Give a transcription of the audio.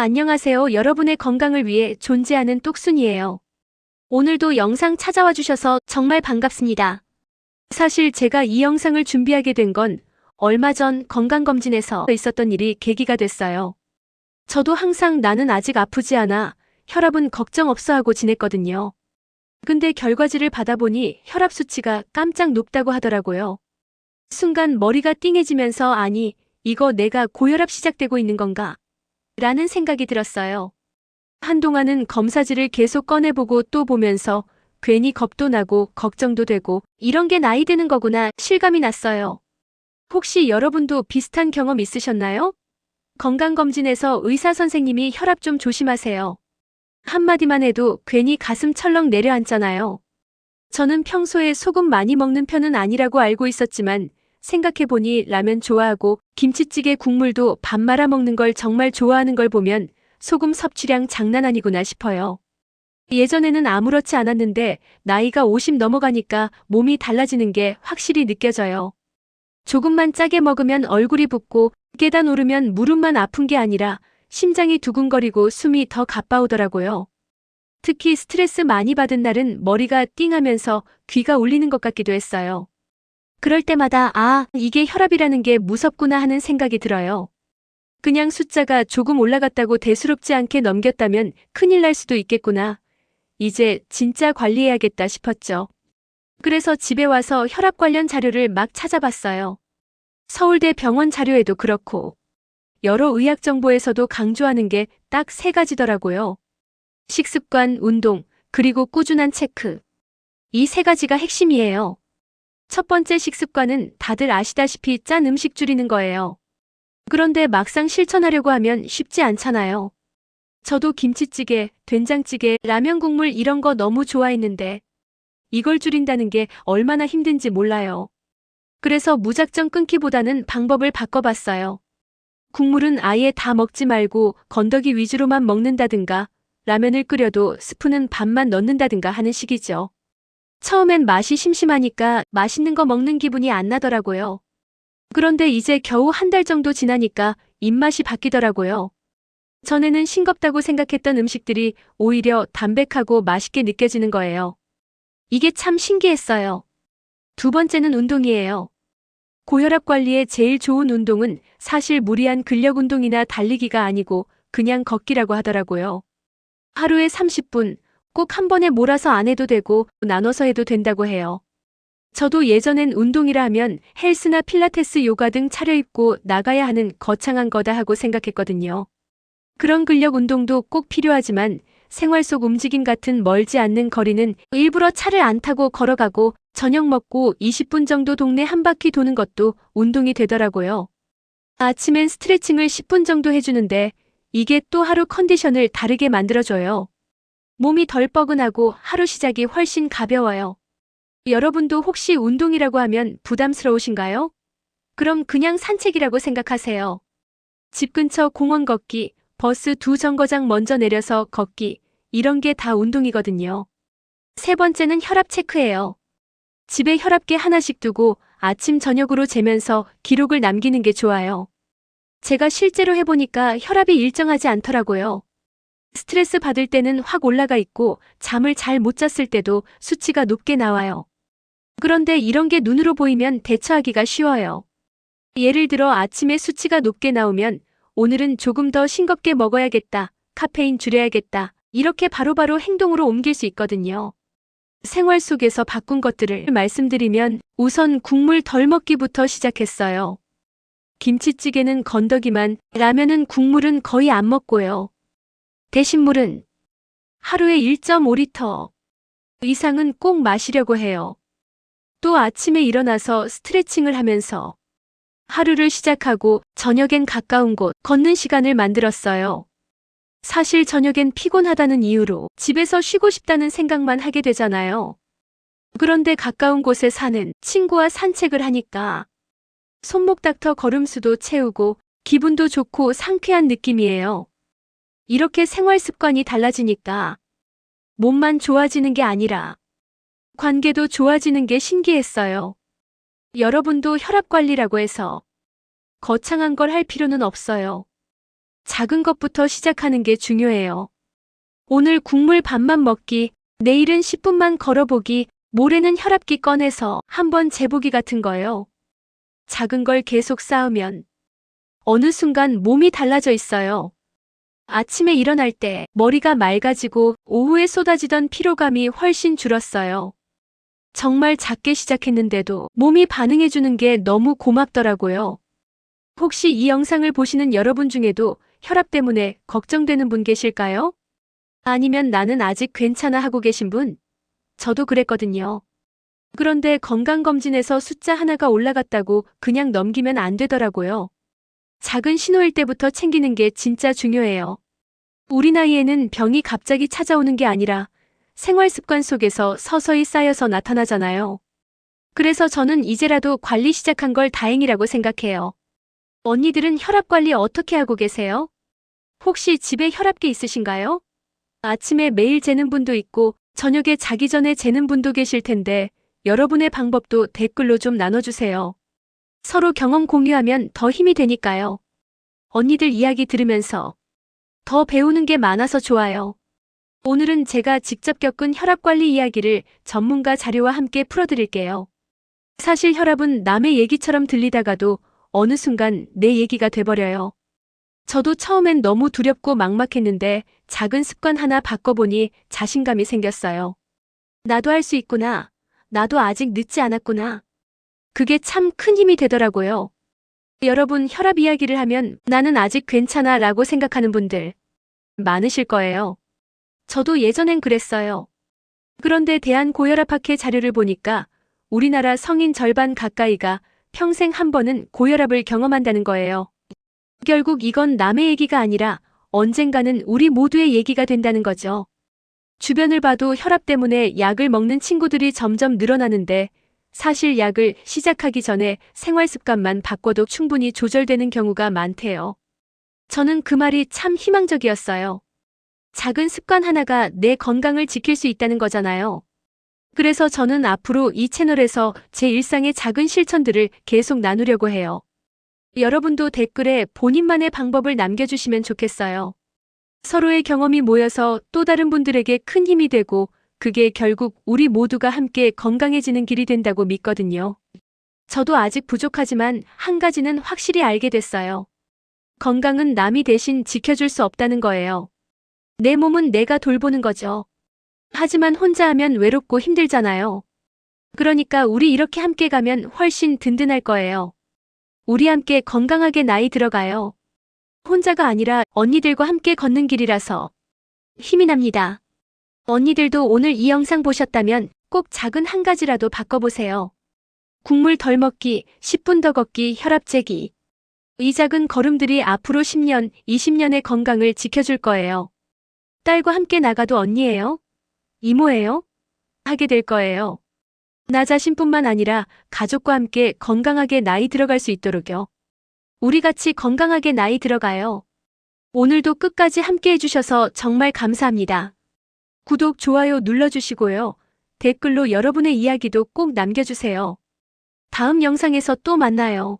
안녕하세요. 여러분의 건강을 위해 존재하는 똑순이에요. 오늘도 영상 찾아와 주셔서 정말 반갑습니다. 사실 제가 이 영상을 준비하게 된 건 얼마 전 건강검진에서 있었던 일이 계기가 됐어요. 저도 항상 나는 아직 아프지 않아, 혈압은 걱정 없어 하고 지냈거든요. 근데 결과지를 받아보니 혈압 수치가 깜짝 높다고 하더라고요. 순간 머리가 띵해지면서 아니, 이거 내가 고혈압 시작되고 있는 건가? 라는 생각이 들었어요. 한동안은 검사지를 계속 꺼내보고 또 보면서 괜히 겁도 나고 걱정도 되고 이런 게 나이 드는 거구나 실감이 났어요. 혹시 여러분도 비슷한 경험 있으셨나요? 건강검진에서 의사 선생님이 혈압 좀 조심하세요. 한마디만 해도 괜히 가슴 철렁 내려앉잖아요. 저는 평소에 소금 많이 먹는 편은 아니라고 알고 있었지만 생각해보니 라면 좋아하고 김치찌개 국물도 밥 말아 먹는 걸 정말 좋아하는 걸 보면 소금 섭취량 장난 아니구나 싶어요. 예전에는 아무렇지 않았는데 나이가 50 넘어가니까 몸이 달라지는 게 확실히 느껴져요. 조금만 짜게 먹으면 얼굴이 붓고 계단 오르면 무릎만 아픈 게 아니라 심장이 두근거리고 숨이 더 가빠오더라고요. 특히 스트레스 많이 받은 날은 머리가 띵하면서 귀가 울리는 것 같기도 했어요. 그럴 때마다 이게 혈압이라는 게 무섭구나 하는 생각이 들어요. 그냥 숫자가 조금 올라갔다고 대수롭지 않게 넘겼다면 큰일 날 수도 있겠구나. 이제 진짜 관리해야겠다 싶었죠. 그래서 집에 와서 혈압 관련 자료를 막 찾아봤어요. 서울대 병원 자료에도 그렇고 여러 의학 정보에서도 강조하는 게 딱 3가지더라고요. 식습관, 운동, 그리고 꾸준한 체크. 이 3가지가 핵심이에요. 첫 번째 식습관은 다들 아시다시피 짠 음식 줄이는 거예요. 그런데 막상 실천하려고 하면 쉽지 않잖아요. 저도 김치찌개, 된장찌개, 라면 국물 이런 거 너무 좋아했는데 이걸 줄인다는 게 얼마나 힘든지 몰라요. 그래서 무작정 끊기보다는 방법을 바꿔봤어요. 국물은 아예 다 먹지 말고 건더기 위주로만 먹는다든가 라면을 끓여도 스프는 반만 넣는다든가 하는 식이죠. 처음엔 맛이 심심하니까 맛있는 거 먹는 기분이 안 나더라고요. 그런데 이제 겨우 1달 정도 지나니까 입맛이 바뀌더라고요. 전에는 싱겁다고 생각했던 음식들이 오히려 담백하고 맛있게 느껴지는 거예요. 이게 참 신기했어요. 두 번째는 운동이에요. 고혈압 관리에 제일 좋은 운동은 사실 무리한 근력 운동이나 달리기가 아니고 그냥 걷기라고 하더라고요. 하루에 30분, 꼭 한 번에 몰아서 안 해도 되고 나눠서 해도 된다고 해요. 저도 예전엔 운동이라 하면 헬스나 필라테스 요가 등 차려입고 나가야 하는 거창한 거다 하고 생각했거든요. 그런 근력 운동도 꼭 필요하지만 생활 속 움직임 같은 멀지 않는 거리는 일부러 차를 안 타고 걸어가고 저녁 먹고 20분 정도 동네 한 바퀴 도는 것도 운동이 되더라고요. 아침엔 스트레칭을 10분 정도 해주는데 이게 또 하루 컨디션을 다르게 만들어줘요. 몸이 덜 뻐근하고 하루 시작이 훨씬 가벼워요. 여러분도 혹시 운동이라고 하면 부담스러우신가요? 그럼 그냥 산책이라고 생각하세요. 집 근처 공원 걷기, 버스 2정거장 먼저 내려서 걷기, 이런 게 다 운동이거든요. 세 번째는 혈압 체크예요. 집에 혈압계 하나씩 두고 아침 저녁으로 재면서 기록을 남기는 게 좋아요. 제가 실제로 해보니까 혈압이 일정하지 않더라고요. 스트레스 받을 때는 확 올라가 있고 잠을 잘 못 잤을 때도 수치가 높게 나와요. 그런데 이런 게 눈으로 보이면 대처하기가 쉬워요. 예를 들어 아침에 수치가 높게 나오면 오늘은 조금 더 싱겁게 먹어야겠다, 카페인 줄여야겠다, 이렇게 바로바로 행동으로 옮길 수 있거든요. 생활 속에서 바꾼 것들을 말씀드리면 우선 국물 덜 먹기부터 시작했어요. 김치찌개는 건더기만, 라면은 국물은 거의 안 먹고요. 대신 물은 하루에 1.5리터 이상은 꼭 마시려고 해요. 또 아침에 일어나서 스트레칭을 하면서 하루를 시작하고 저녁엔 가까운 곳 걷는 시간을 만들었어요. 사실 저녁엔 피곤하다는 이유로 집에서 쉬고 싶다는 생각만 하게 되잖아요. 그런데 가까운 곳에 사는 친구와 산책을 하니까 손목 닥터 걸음수도 채우고 기분도 좋고 상쾌한 느낌이에요. 이렇게 생활 습관이 달라지니까 몸만 좋아지는 게 아니라 관계도 좋아지는 게 신기했어요. 여러분도 혈압 관리라고 해서 거창한 걸 할 필요는 없어요. 작은 것부터 시작하는 게 중요해요. 오늘 국물 밥만 먹기, 내일은 10분만 걸어보기, 모레는 혈압기 꺼내서 한번 재보기 같은 거예요. 작은 걸 계속 쌓으면 어느 순간 몸이 달라져 있어요. 아침에 일어날 때 머리가 맑아지고 오후에 쏟아지던 피로감이 훨씬 줄었어요. 정말 작게 시작했는데도 몸이 반응해주는 게 너무 고맙더라고요. 혹시 이 영상을 보시는 여러분 중에도 혈압 때문에 걱정되는 분 계실까요? 아니면 나는 아직 괜찮아 하고 계신 분? 저도 그랬거든요. 그런데 건강검진에서 숫자 하나가 올라갔다고 그냥 넘기면 안 되더라고요. 작은 신호일 때부터 챙기는 게 진짜 중요해요. 우리 나이에는 병이 갑자기 찾아오는 게 아니라 생활 습관 속에서 서서히 쌓여서 나타나잖아요. 그래서 저는 이제라도 관리 시작한 걸 다행이라고 생각해요. 언니들은 혈압 관리 어떻게 하고 계세요? 혹시 집에 혈압계 있으신가요? 아침에 매일 재는 분도 있고 저녁에 자기 전에 재는 분도 계실 텐데 여러분의 방법도 댓글로 좀 나눠주세요. 서로 경험 공유하면 더 힘이 되니까요. 언니들 이야기 들으면서 더 배우는 게 많아서 좋아요. 오늘은 제가 직접 겪은 혈압 관리 이야기를 전문가 자료와 함께 풀어드릴게요. 사실 혈압은 남의 얘기처럼 들리다가도 어느 순간 내 얘기가 돼버려요. 저도 처음엔 너무 두렵고 막막했는데 작은 습관 하나 바꿔보니 자신감이 생겼어요. 나도 할 수 있구나. 나도 아직 늦지 않았구나. 그게 참 큰 힘이 되더라고요. 여러분 혈압 이야기를 하면 나는 아직 괜찮아 라고 생각하는 분들 많으실 거예요. 저도 예전엔 그랬어요. 그런데 대한고혈압학회 자료를 보니까 우리나라 성인 절반 가까이가 평생 한 번은 고혈압을 경험한다는 거예요. 결국 이건 남의 얘기가 아니라 언젠가는 우리 모두의 얘기가 된다는 거죠. 주변을 봐도 혈압 때문에 약을 먹는 친구들이 점점 늘어나는데 사실 약을 시작하기 전에 생활 습관만 바꿔도 충분히 조절되는 경우가 많대요. 저는 그 말이 참 희망적이었어요. 작은 습관 하나가 내 건강을 지킬 수 있다는 거잖아요. 그래서 저는 앞으로 이 채널에서 제 일상의 작은 실천들을 계속 나누려고 해요. 여러분도 댓글에 본인만의 방법을 남겨주시면 좋겠어요. 서로의 경험이 모여서 또 다른 분들에게 큰 힘이 되고 그게 결국 우리 모두가 함께 건강해지는 길이 된다고 믿거든요. 저도 아직 부족하지만 한 가지는 확실히 알게 됐어요. 건강은 남이 대신 지켜줄 수 없다는 거예요. 내 몸은 내가 돌보는 거죠. 하지만 혼자 하면 외롭고 힘들잖아요. 그러니까 우리 이렇게 함께 가면 훨씬 든든할 거예요. 우리 함께 건강하게 나이 들어가요. 혼자가 아니라 언니들과 함께 걷는 길이라서 힘이 납니다. 언니들도 오늘 이 영상 보셨다면 꼭 작은 한 가지라도 바꿔보세요. 국물 덜 먹기, 10분 더 걷기, 혈압 재기. 이 작은 걸음들이 앞으로 10년, 20년의 건강을 지켜줄 거예요. 딸과 함께 나가도 언니예요? 이모예요? 하게 될 거예요. 나 자신뿐만 아니라 가족과 함께 건강하게 나이 들어갈 수 있도록요. 우리 같이 건강하게 나이 들어가요. 오늘도 끝까지 함께 해주셔서 정말 감사합니다. 구독, 좋아요 눌러주시고요. 댓글로 여러분의 이야기도 꼭 남겨주세요. 다음 영상에서 또 만나요.